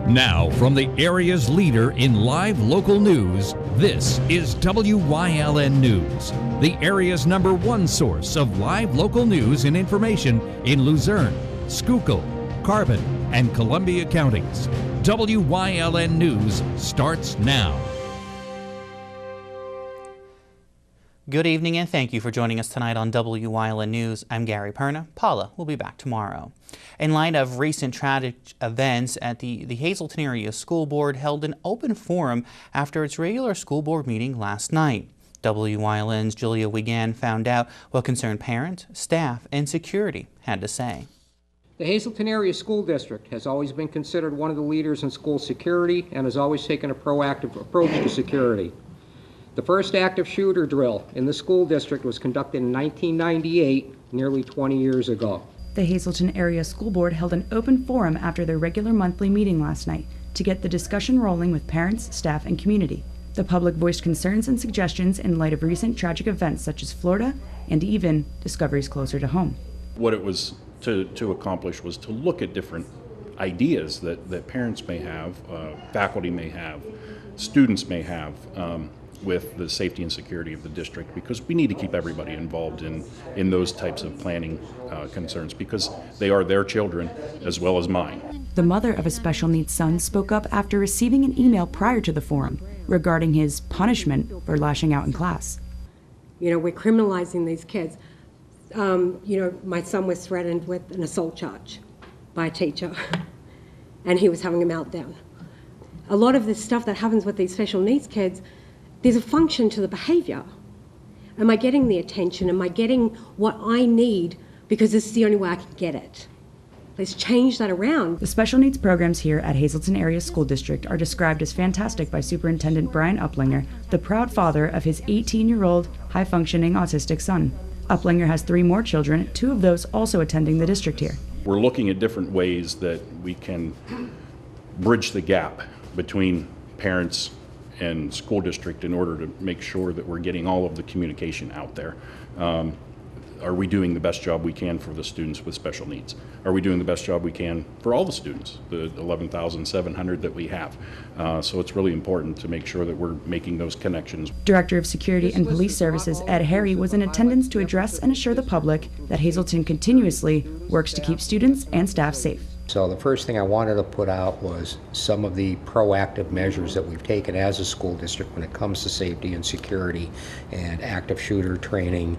Now, from the area's leader in live local news, this is WYLN News, the area's #1 source of live local news and information in Luzerne, Schuylkill, Carbon, and Columbia counties. WYLN News starts now. Good evening and thank you for joining us tonight on WYLN News. I'm Gary Perna. Paula will be back tomorrow. In light of recent tragic events at the Hazleton Area School Board held an open forum after its regular school board meeting last night. WYLN's Julia Wiegand found out what concerned parents, staff, and security had to say. The Hazleton Area School District has always been considered one of the leaders in school security and has always taken a proactive approach to security. The first active shooter drill in the school district was conducted in 1998, nearly 20 years ago. The Hazleton Area School Board held an open forum after their regular monthly meeting last night to get the discussion rolling with parents, staff, and community. The public voiced concerns and suggestions in light of recent tragic events such as Florida and even discoveries closer to home. What it was to accomplish was to look at different ideas that parents may have, faculty may have, students may have, with the safety and security of the district, because we need to keep everybody involved in those types of planning concerns, because they are their children as well as mine. The mother of a special needs son spoke up after receiving an email prior to the forum regarding his punishment for lashing out in class. You know, we're criminalizing these kids. My son was threatened with an assault charge by a teacher, and he was having a meltdown. A lot of this stuff that happens with these special needs kids, there's a function to the behavior. Am I getting the attention? Am I getting what I need because this is the only way I can get it? Let's change that around. The special needs programs here at Hazleton Area School District are described as fantastic by Superintendent Brian Uplinger, the proud father of his 18-year-old high-functioning autistic son. Uplinger has 3 more children, 2 of those also attending the district here. We're looking at different ways that we can bridge the gap between parents and school district in order to make sure that we're getting all of the communication out there. Are we doing the best job we can for the students with special needs? Are we doing the best job we can for all the students, the 11,700 that we have? So it's really important to make sure that we're making those connections. Director of Security and Police Services Ed Harry was in attendance to address and assure the public that Hazleton continuously works to keep students and staff safe. So the first thing I wanted to put out was some of the proactive measures that we've taken as a school district when it comes to safety and security and active shooter training,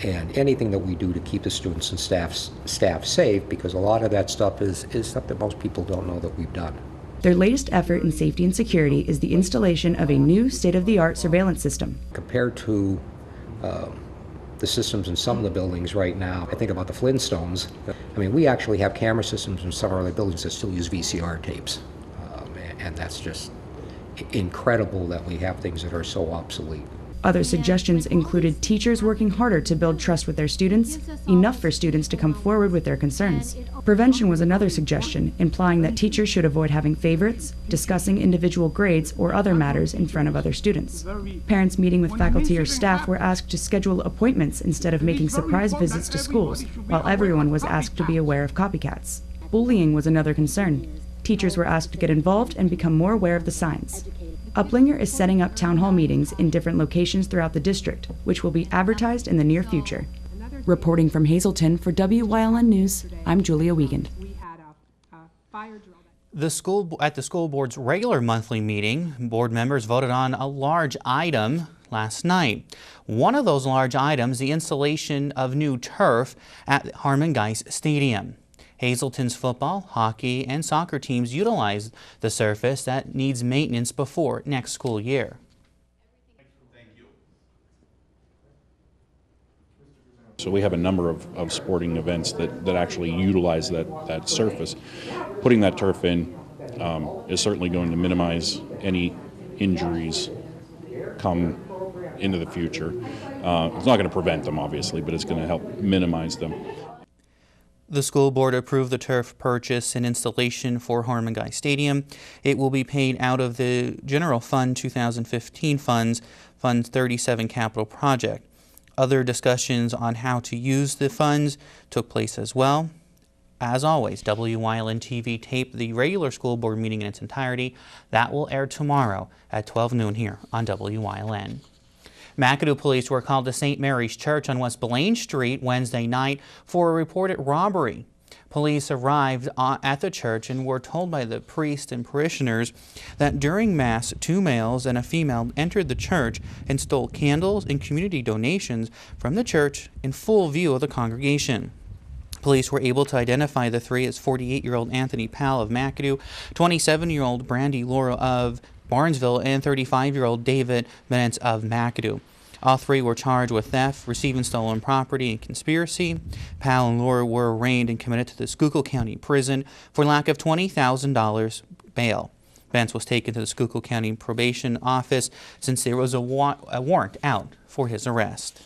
and anything that we do to keep the students and staff safe, because a lot of that stuff is stuff that most people don't know that we've done. Their latest effort in safety and security is the installation of a new state-of-the-art surveillance system. Compared to the systems in some of the buildings right now, I think about the Flintstones. I mean, we actually have camera systems in some of our buildings that still use VCR tapes, and that's just incredible that we have things that are so obsolete. Other suggestions included teachers working harder to build trust with their students, enough for students to come forward with their concerns. Prevention was another suggestion, implying that teachers should avoid having favorites, discussing individual grades or other matters in front of other students. Parents meeting with faculty or staff were asked to schedule appointments instead of making surprise visits to schools, while everyone was asked to be aware of copycats. Bullying was another concern. Teachers were asked to get involved and become more aware of the signs. Uplinger is setting up town hall meetings in different locations throughout the district, which will be advertised in the near future. Reporting from Hazleton for WYLN News, I'm Julia Wiegand. At the school board's regular monthly meeting, board members voted on a large item last night. One of those large items, the installation of new turf at Harmon Geist Stadium. Hazleton's football, hockey, and soccer teams utilize the surface that needs maintenance before next school year. So we have a number of sporting events that actually utilize that surface. Putting that turf in is certainly going to minimize any injuries come into the future. It's not going to prevent them, obviously, but it's going to help minimize them. The school board approved the turf purchase and installation for Harmon Geist Stadium. It will be paid out of the General Fund 2015 funds, Fund 37 capital project. Other discussions on how to use the funds took place as well. As always, Wyln TV taped the regular school board meeting in its entirety. That will air tomorrow at 12 noon here on Wyln. McAdoo police were called to St. Mary's Church on West Blaine Street Wednesday night for a reported robbery. Police arrived at the church and were told by the priest and parishioners that during Mass, 2 males and a female entered the church and stole candles and community donations from the church in full view of the congregation. Police were able to identify the 3 as 48-year-old Anthony Powell of McAdoo, 27-year-old Brandy Laura of Barnesville, and 35-year-old David Benitz of McAdoo. All 3 were charged with theft, receiving stolen property, and conspiracy. Powell and Laura were arraigned and committed to the Schuylkill County Prison for lack of $20,000 bail. Benitz was taken to the Schuylkill County Probation Office since there was a warrant out for his arrest.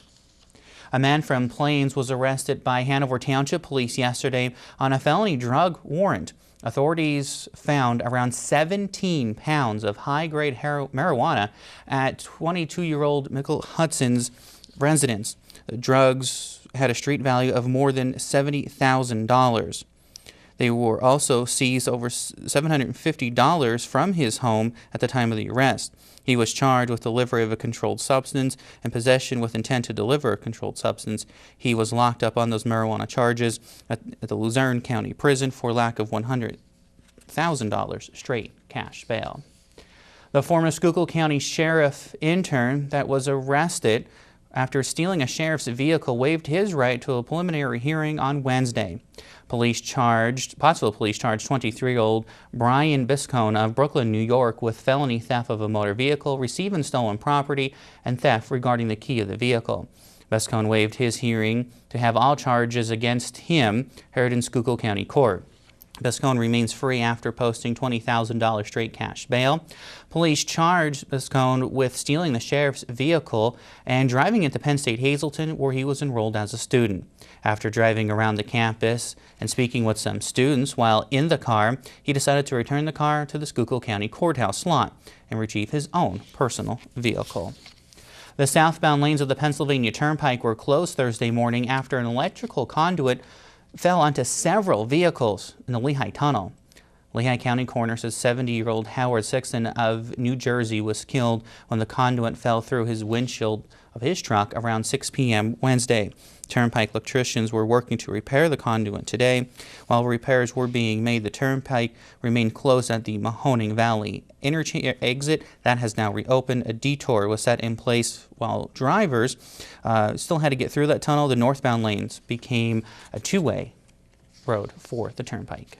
A man from Plains was arrested by Hanover Township Police yesterday on a felony drug warrant. Authorities found around 17 pounds of high-grade marijuana at 22-year-old Michael Hudson's residence. The drugs had a street value of more than $70,000. They were also seized over $750 from his home at the time of the arrest. He was charged with delivery of a controlled substance and possession with intent to deliver a controlled substance. He was locked up on those marijuana charges at the Luzerne County Prison for lack of $100,000 straight cash bail. The former Schuylkill County Sheriff intern that was arrested after stealing a sheriff's vehicle waived his right to a preliminary hearing on Wednesday. Pottsville police charged 23-year-old Brian Biscone of Brooklyn, New York, with felony theft of a motor vehicle, receiving stolen property, and theft regarding the key of the vehicle. Biscone waived his hearing to have all charges against him heard in Schuylkill County Court. Biscone remains free after posting $20,000 straight cash bail. Police charged Biscone with stealing the sheriff's vehicle and driving it to Penn State Hazleton, where he was enrolled as a student. After driving around the campus and speaking with some students while in the car, he decided to return the car to the Schuylkill County Courthouse lot and retrieve his own personal vehicle. The southbound lanes of the Pennsylvania Turnpike were closed Thursday morning after an electrical conduit fell onto several vehicles in the Lehigh Tunnel. Lehigh County coroner says 70-year-old Howard Sixton of New Jersey was killed when the conduit fell through his windshield of his truck around 6 p.m. Wednesday. Turnpike electricians were working to repair the conduit today. While repairs were being made, the turnpike remained closed at the Mahoning Valley interchange exit. That has now reopened. A detour was set in place while drivers still had to get through that tunnel. The northbound lanes became a 2-way road for the turnpike.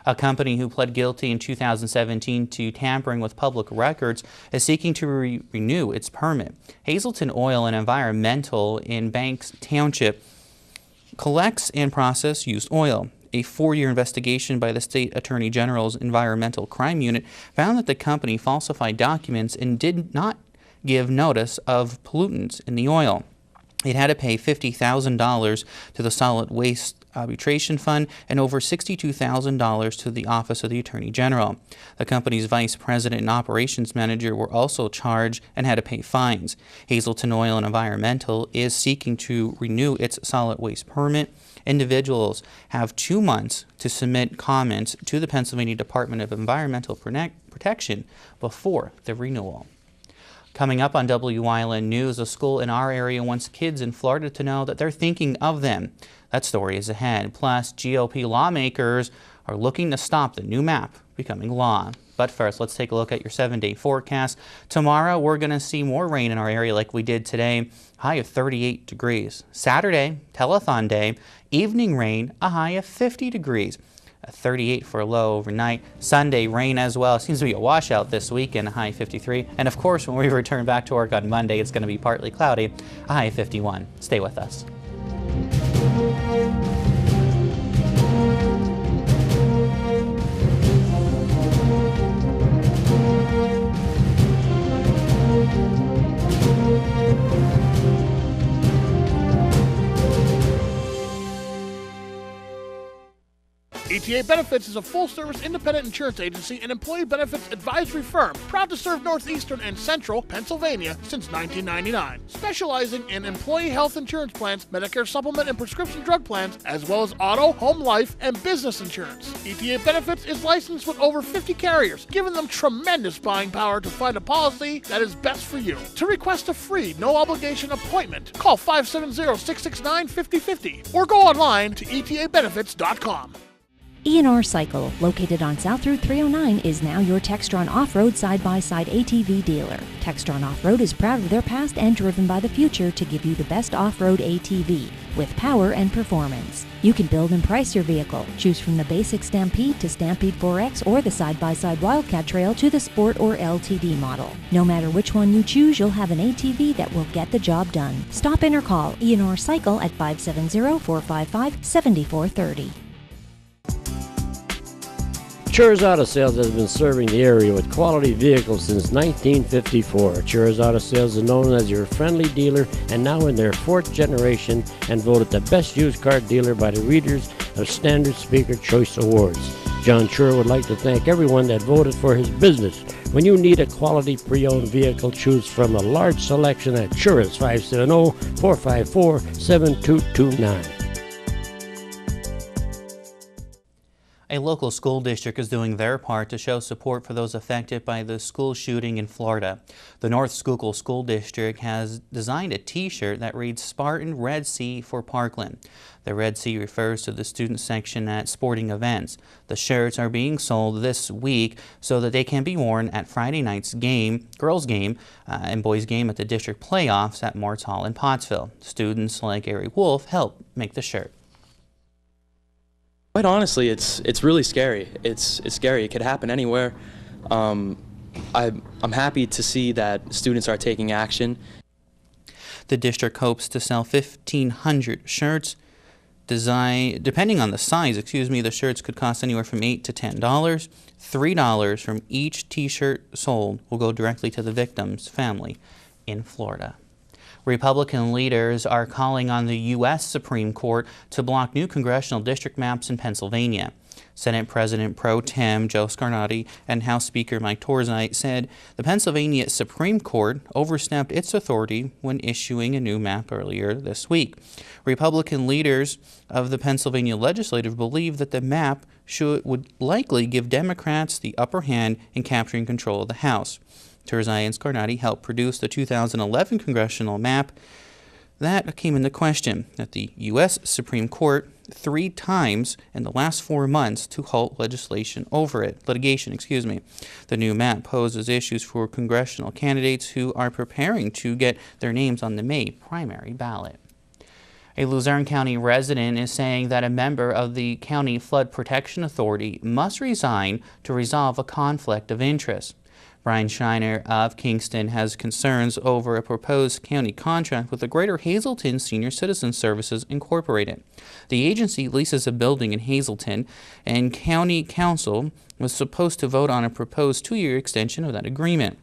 A company who pled guilty in 2017 to tampering with public records is seeking to renew its permit. Hazleton Oil and Environmental in Banks Township collects and processes used oil. A 4-year investigation by the State Attorney General's Environmental Crime Unit found that the company falsified documents and did not give notice of pollutants in the oil. It had to pay $50,000 to the Solid Waste Arbitration Fund and over $62,000 to the Office of the Attorney General. The company's vice president and operations manager were also charged and had to pay fines. Hazleton Oil and Environmental is seeking to renew its solid waste permit. Individuals have 2 months to submit comments to the Pennsylvania Department of Environmental Protection before the renewal. Coming up on Wyln News, a school in our area wants kids in Florida to know that they're thinking of them. That story is ahead. Plus, GOP lawmakers are looking to stop the new map becoming law. But first, let's take a look at your 7-day forecast. Tomorrow, we're going to see more rain in our area like we did today, high of 38 degrees. Saturday, telethon day, evening rain, a high of 50 degrees. 38 for a low overnight. Sunday, rain as well. It seems to be a washout this weekend, a high 53. And of course, when we return back to work on Monday, it's going to be partly cloudy, a high 51. Stay with us. ETA Benefits is a full-service independent insurance agency and employee benefits advisory firm proud to serve Northeastern and Central Pennsylvania since 1999, specializing in employee health insurance plans, Medicare supplement and prescription drug plans, as well as auto, home life, and business insurance. ETA Benefits is licensed with over 50 carriers, giving them tremendous buying power to find a policy that is best for you. To request a free, no-obligation appointment, call 570-669-5050 or go online to etabenefits.com. E&R Cycle, located on South Route 309, is now your Textron Off-Road side-by-side ATV dealer. Textron Off-Road is proud of their past and driven by the future to give you the best off-road ATV, with power and performance. You can build and price your vehicle. Choose from the basic Stampede to Stampede 4X or the side-by-side Wildcat Trail to the Sport or LTD model. No matter which one you choose, you'll have an ATV that will get the job done. Stop in or call E&R Cycle at 570-455-7430. Chur's Auto Sales has been serving the area with quality vehicles since 1954. Chur's Auto Sales is known as your friendly dealer and now in their 4th generation and voted the best used car dealer by the readers of Standard Speaker Choice Awards. John Chur would like to thank everyone that voted for his business. When you need a quality pre-owned vehicle, choose from a large selection at Chur's 570-454-7229. A local school district is doing their part to show support for those affected by the school shooting in Florida. The North Schuylkill School District has designed a t-shirt that reads Spartan Red Sea for Parkland. The Red Sea refers to the student section at sporting events. The shirts are being sold this week so that they can be worn at Friday night's game, girls game, and boys game at the district playoffs at Mort's Hall in Pottsville. Students like Eric Wolf helped make the shirt. Quite honestly, it's really scary. It's scary. It could happen anywhere. I'm happy to see that students are taking action. The district hopes to sell 1,500 shirts. Depending on the size, the shirts could cost anywhere from $8 to $10. $3 from each t-shirt sold will go directly to the victim's family in Florida. Republican leaders are calling on the U.S. Supreme Court to block new congressional district maps in Pennsylvania. Senate President Pro Tem Joe Scarnati and House Speaker Mike Torzai said the Pennsylvania Supreme Court overstepped its authority when issuing a new map earlier this week. Republican leaders of the Pennsylvania legislature believe that the map would likely give Democrats the upper hand in capturing control of the House. Torzai and Scarnati helped produce the 2011 congressional map that came into question at the U.S. Supreme Court 3 times in the last 4 months to halt litigation. The new map poses issues for congressional candidates who are preparing to get their names on the May primary ballot. A Luzerne County resident is saying that a member of the County Flood Protection Authority must resign to resolve a conflict of interest. Brian Shiner of Kingston has concerns over a proposed county contract with the Greater Hazleton Senior Citizen Services Incorporated. The agency leases a building in Hazleton, and County Council was supposed to vote on a proposed 2-year extension of that agreement.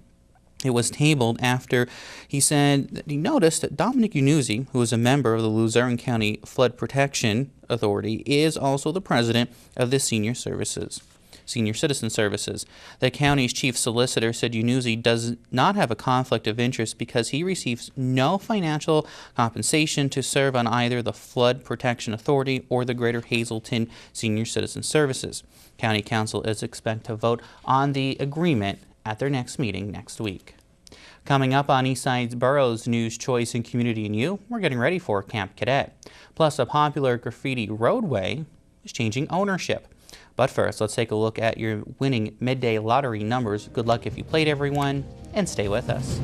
It was tabled after he said that he noticed that Dominic Unuzzi, who is a member of the Luzerne County Flood Protection Authority, is also the president of the Senior Citizen Services. The county's chief solicitor said Unuzzi does not have a conflict of interest because he receives no financial compensation to serve on either the Flood Protection Authority or the Greater Hazleton Senior Citizen Services. County Council is expected to vote on the agreement at their next meeting next week. Coming up on Eastside Borough's News, Choice, and Community and You, we're getting ready for Camp Cadet. Plus, a popular graffiti roadway is changing ownership. But first, let's take a look at your winning midday lottery numbers. Good luck if you played, everyone, and stay with us.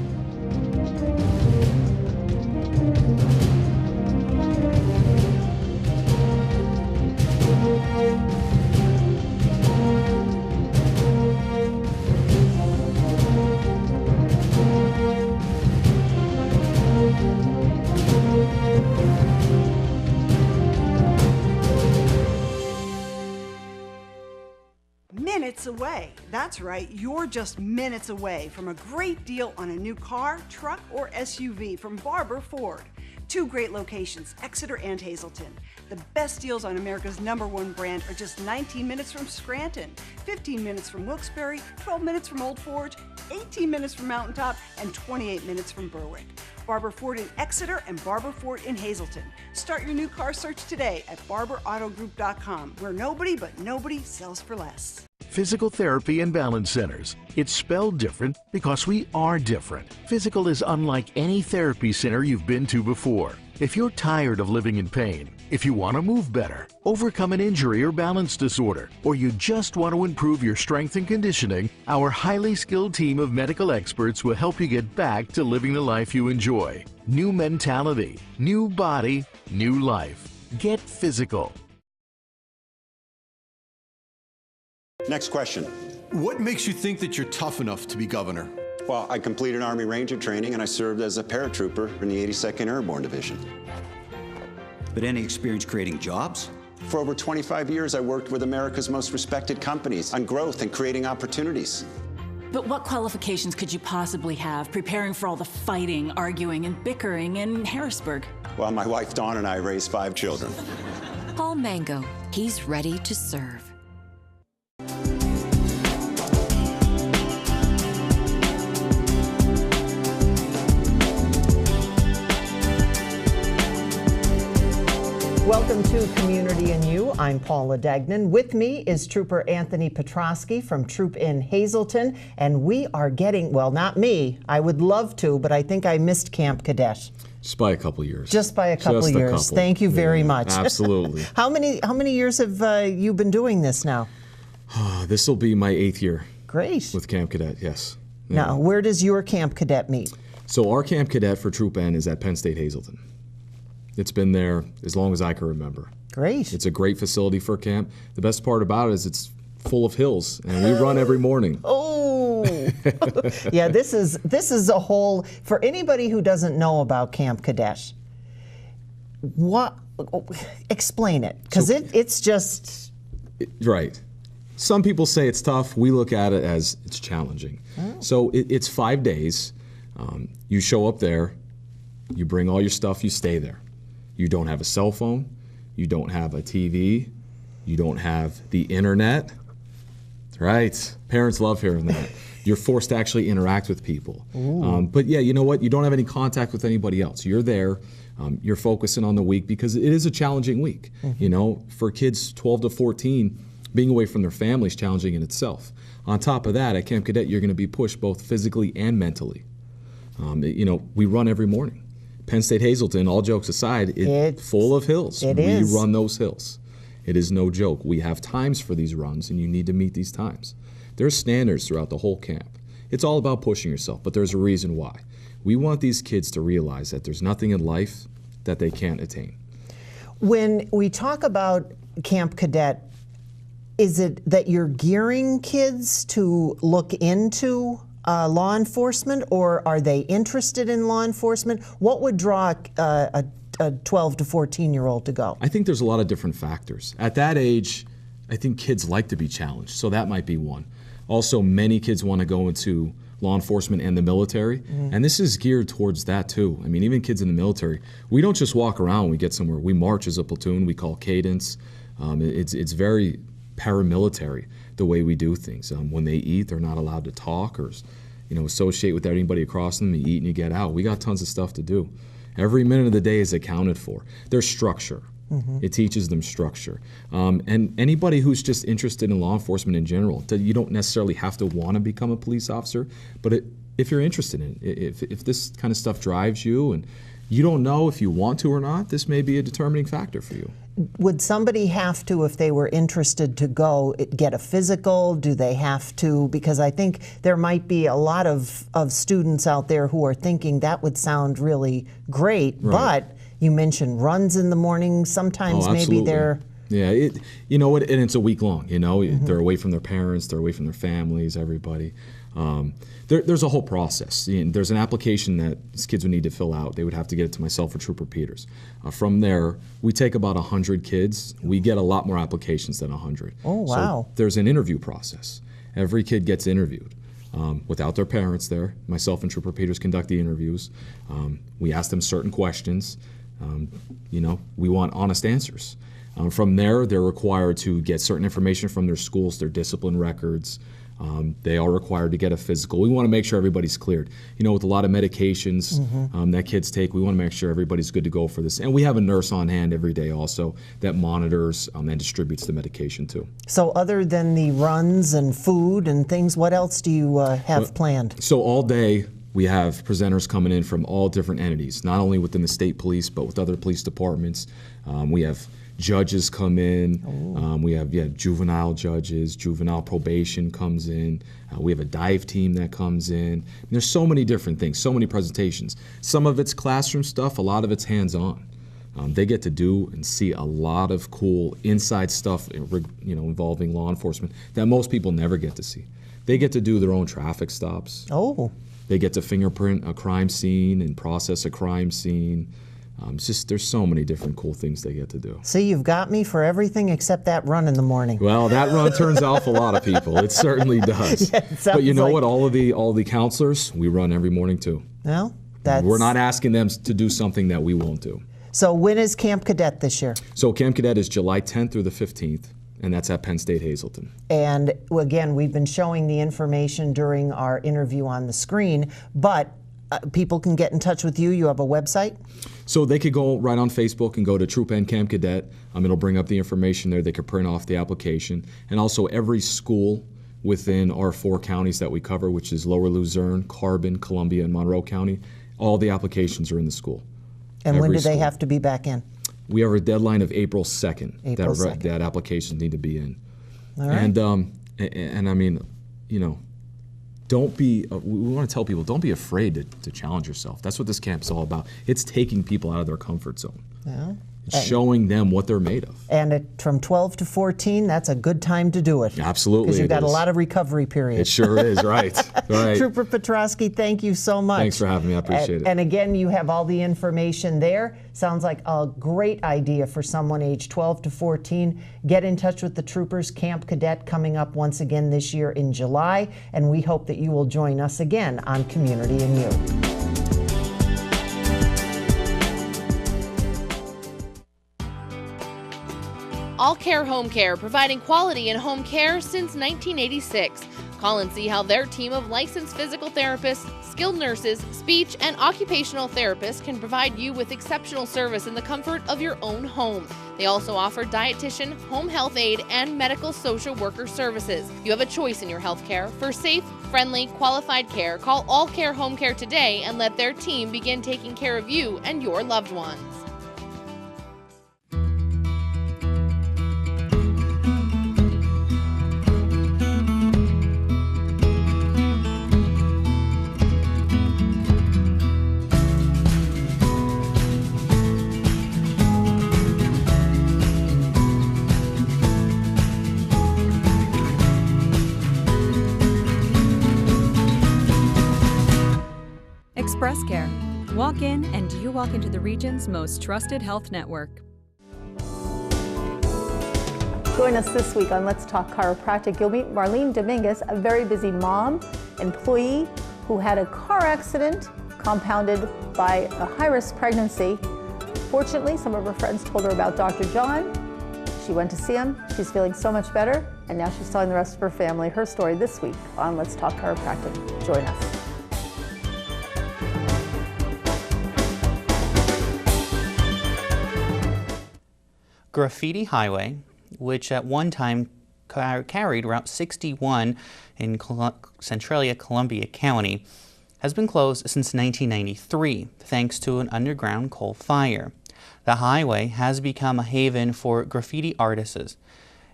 Minutes away. That's right, you're just minutes away from a great deal on a new car, truck, or SUV from Barber Ford. 2 great locations, Exeter and Hazleton. The best deals on America's #1 brand are just 19 minutes from Scranton, 15 minutes from Wilkes-Barre, 12 minutes from Old Forge, 18 minutes from Mountaintop, and 28 minutes from Berwick. Barber Ford in Exeter and Barber Ford in Hazleton. Start your new car search today at barberautogroup.com, where nobody but nobody sells for less. Physical Therapy and Balance Centers. It's spelled different because we are different. Physical is unlike any therapy center you've been to before. If you're tired of living in pain, if you want to move better, overcome an injury or balance disorder, or you just want to improve your strength and conditioning, our highly skilled team of medical experts will help you get back to living the life you enjoy. New mentality, new body, new life. Get physical. Next question. What makes you think that you're tough enough to be governor? Well, I completed Army Ranger training and I served as a paratrooper in the 82nd Airborne Division. But any experience creating jobs? For over 25 years, I worked with America's most respected companies on growth and creating opportunities. But what qualifications could you possibly have preparing for all the fighting, arguing, and bickering in Harrisburg? Well, my wife Dawn and I raised 5 children. Paul Mango. He's ready to serve. Welcome to Community and You. I'm Paula Dagnan. With me is Trooper Anthony Petrosky from Troop in Hazleton, and we are getting, well, not me, I would love to, but I think I missed Camp Cadet. Just by a couple years. Just by a couple years. Thank you very much. Absolutely. How many years have you been doing this now? This will be my 8th year. Great. With Camp Cadet, yes. Now, where does your Camp Cadet meet? So our Camp Cadet for Troop N is at Penn State Hazleton. It's been there as long as I can remember. Great. It's a great facility for camp. The best part about it is it's full of hills, and we run every morning. Oh, yeah. This is a whole, for anybody who doesn't know about Camp Cadet. What? Explain it, because it's just right. Some people say it's tough. We look at it as it's challenging. Oh. So it's 5 days. You show up there, you bring all your stuff, you stay there. You don't have a cell phone, you don't have a TV, you don't have the internet. Right, parents love hearing that. You're forced to actually interact with people. But yeah, you know what? You don't have any contact with anybody else. You're there, you're focusing on the week because it is a challenging week. You know, for kids 12 to 14, being away from their family is challenging in itself. On top of that, at Camp Cadet, you're gonna be pushed both physically and mentally. You know, we run every morning. Penn State Hazleton, all jokes aside, it's full of hills. We run those hills. It is no joke. We have times for these runs, and you need to meet these times. There's standards throughout the whole camp. It's all about pushing yourself, but there's a reason why. We want these kids to realize that there's nothing in life that they can't attain. When we talk about Camp Cadet, is it that you're gearing kids to look into law enforcement, or are they interested in law enforcement? What would draw a 12 to 14-year-old to go? I think there's a lot of different factors. At that age, I think kids like to be challenged, so that might be one. Also, many kids want to go into law enforcement and the military, and this is geared towards that too. I mean, even kids in the military, we don't just walk around when we get somewhere. We march as a platoon, we call cadence. It's very paramilitary the way we do things. When they eat, they're not allowed to talk or, you know, associate with anybody across them. You eat and you get out. We got tons of stuff to do. Every minute of the day is accounted for. There's structure. It teaches them structure. And anybody who's just interested in law enforcement in general, you don't necessarily have to want to become a police officer, but if you're interested in it, if this kind of stuff drives you and you don't know if you want to or not, this may be a determining factor for you. Would somebody have to, if they were interested to go, get a physical? Do they have to? Because I think there might be a lot of students out there who are thinking that would sound really great, but you mentioned runs in the morning. Sometimes maybe they're... Yeah, you know what, and it's a week long, you know. They're away from their parents, they're away from their families, everybody. There's a whole process. There's an application that these kids would need to fill out. They would have to get it to myself or Trooper Peters. From there, we take about 100 kids. We get a lot more applications than 100. Oh, wow. So there's an interview process. Every kid gets interviewed. Without their parents there, myself and Trooper Peters conduct the interviews. We ask them certain questions. You know, we want honest answers. From there, they're required to get certain information from their schools, their discipline records. They are required to get a physical. We want to make sure everybody's cleared. You know, with a lot of medications that kids take, we want to make sure everybody's good to go for this. And we have a nurse on hand every day also that monitors and distributes the medication too. So other than the runs and food and things, what else do you have planned? So all day, we have presenters coming in from all different entities, not only within the state police, but with other police departments. We have judges come in. We have juvenile judges, juvenile probation comes in. We have a dive team that comes in. And there's so many different things, so many presentations. Some of it's classroom stuff, a lot of it's hands-on. They get to do and see a lot of cool inside stuff, you know, involving law enforcement that most people never get to see. They get to do their own traffic stops. They get to fingerprint a crime scene and process a crime scene. It's just, there's so many different cool things they get to do. See, you've got me for everything except that run in the morning. Well, that run turns off a lot of people. It certainly does. But you know what? All the counselors, we run every morning too. Well, we're not asking them to do something that we won't do. So when is Camp Cadet this year? So Camp Cadet is July 10th through the 15th. And that's at Penn State Hazleton. And again, we've been showing the information during our interview on the screen, but people can get in touch with you. You have a website? So they could go right on Facebook and go to Troop N Camp Cadet. It'll bring up the information there. They could print off the application. And also every school within our 4 counties that we cover, which is Lower Luzerne, Carbon, Columbia, and Monroe County, all the applications are in the school. And when do they have to be back in? We have a deadline of April 2nd. April 2nd. That applications need to be in. All right. And I mean, you know, don't be, we want to tell people, don't be afraid to challenge yourself. That's what this camp's all about. It's taking people out of their comfort zone. Yeah. It's showing them what they're made of. And from 12 to 14, that's a good time to do it. Absolutely. Because you've got a lot of recovery periods. It sure is, right. Right. Trooper Petrosky, thank you so much. Thanks for having me. I appreciate it. And again, you have all the information there. Sounds like a great idea for someone aged 12 to 14. Get in touch with the troopers. Camp Cadet coming up once again this year in July. And we hope that you will join us again on Community and You. All Care Home Care, providing quality in home care since 1986. Call and see how their team of licensed physical therapists, skilled nurses, speech, and occupational therapists can provide you with exceptional service in the comfort of your own home. They also offer dietitian, home health aide, and medical social worker services. You have a choice in your health care. For safe, friendly, qualified care, call All Care Home Care today and let their team begin taking care of you and your loved ones. Express Care. Walk in and you walk into the region's most trusted health network. Join us this week on Let's Talk Chiropractic. You'll meet Marlene Dominguez, a very busy mom, employee who had a car accident compounded by a high-risk pregnancy. Fortunately, some of her friends told her about Dr. John. She went to see him. She's feeling so much better, and now she's telling the rest of her family her story this week on Let's Talk Chiropractic. Join us. Graffiti Highway, which at one time carried Route 61 in Centralia, Columbia County, has been closed since 1993 thanks to an underground coal fire. The highway has become a haven for graffiti artists.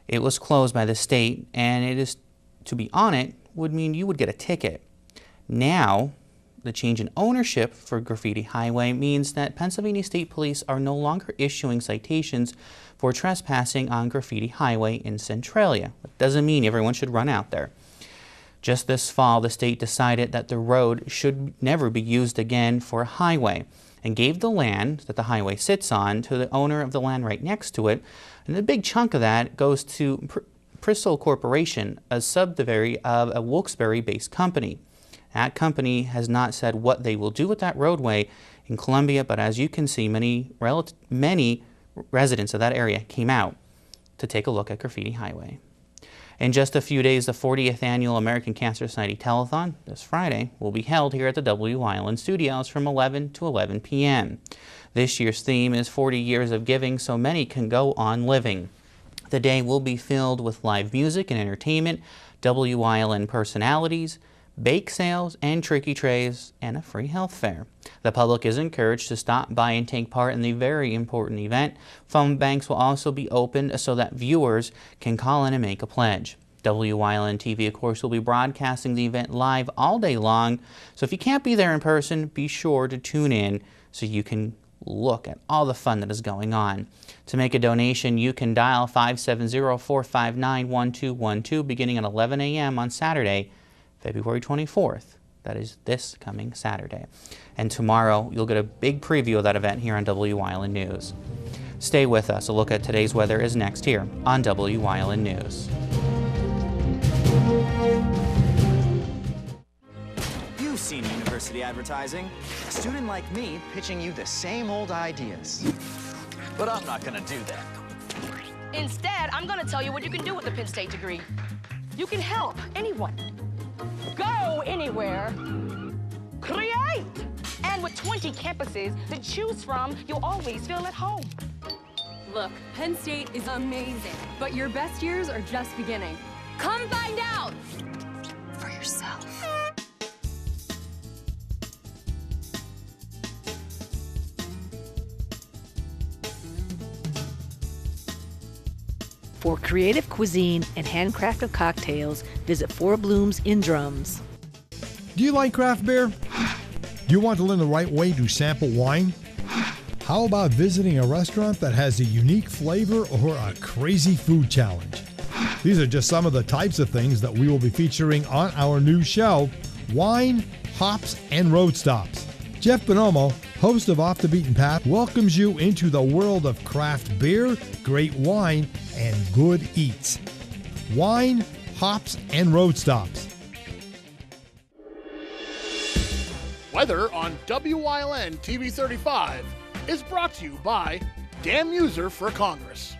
It was closed by the state, and it is, to be on it would mean you would get a ticket. Now, the change in ownership for Graffiti Highway means that Pennsylvania State Police are no longer issuing citations for trespassing on Graffiti Highway in Centralia. It doesn't mean everyone should run out there. Just this fall, the state decided that the road should never be used again for a highway and gave the land that the highway sits on to the owner of the land right next to it, and a big chunk of that goes to Prissel Corporation, a subsidiary of a Wilkes-Barre-based company. That company has not said what they will do with that roadway, in Columbia, but as you can see, many residents of that area came out to take a look at Graffiti Highway. In just a few days, the 40th Annual American Cancer Society Telethon, this Friday, will be held here at the Wyln studios from 11 to 11 p.m. This year's theme is 40 years of giving so many can go on living. The day will be filled with live music and entertainment, Wyln personalities, bake sales, and tricky trays, and a free health fair. The public is encouraged to stop by and take part in the very important event. Phone banks will also be opened so that viewers can call in and make a pledge. Wyln TV, of course, will be broadcasting the event live all day long, so if you can't be there in person, be sure to tune in so you can look at all the fun that is going on. To make a donation, you can dial 570-459-1212 beginning at 11 a.m. on Saturday, February 24th. That is this coming Saturday. And tomorrow, you'll get a big preview of that event here on Wyln News. Stay with us. A look at today's weather is next here on Wyln News. You've seen university advertising. A student like me pitching you the same old ideas. But I'm not gonna do that. Instead, I'm gonna tell you what you can do with a Penn State degree. You can help anyone. Go anywhere. Create! And with 20 campuses to choose from, you'll always feel at home. Look, Penn State is amazing, but your best years are just beginning. Come find out for yourself. For creative cuisine and handcrafted cocktails, visit Four Blooms in Drums. Do you like craft beer? Do you want to learn the right way to sample wine? How about visiting a restaurant that has a unique flavor or a crazy food challenge? These are just some of the types of things that we will be featuring on our new show, Wine, Hops, and Road Stops. Jeff Bonomo, host of Off the Beaten Path, welcomes you into the world of craft beer, great wine, and good eats. Wine, Hops, and Road Stops. Weather on WYLN TV 35 is brought to you by Dan Muser for Congress.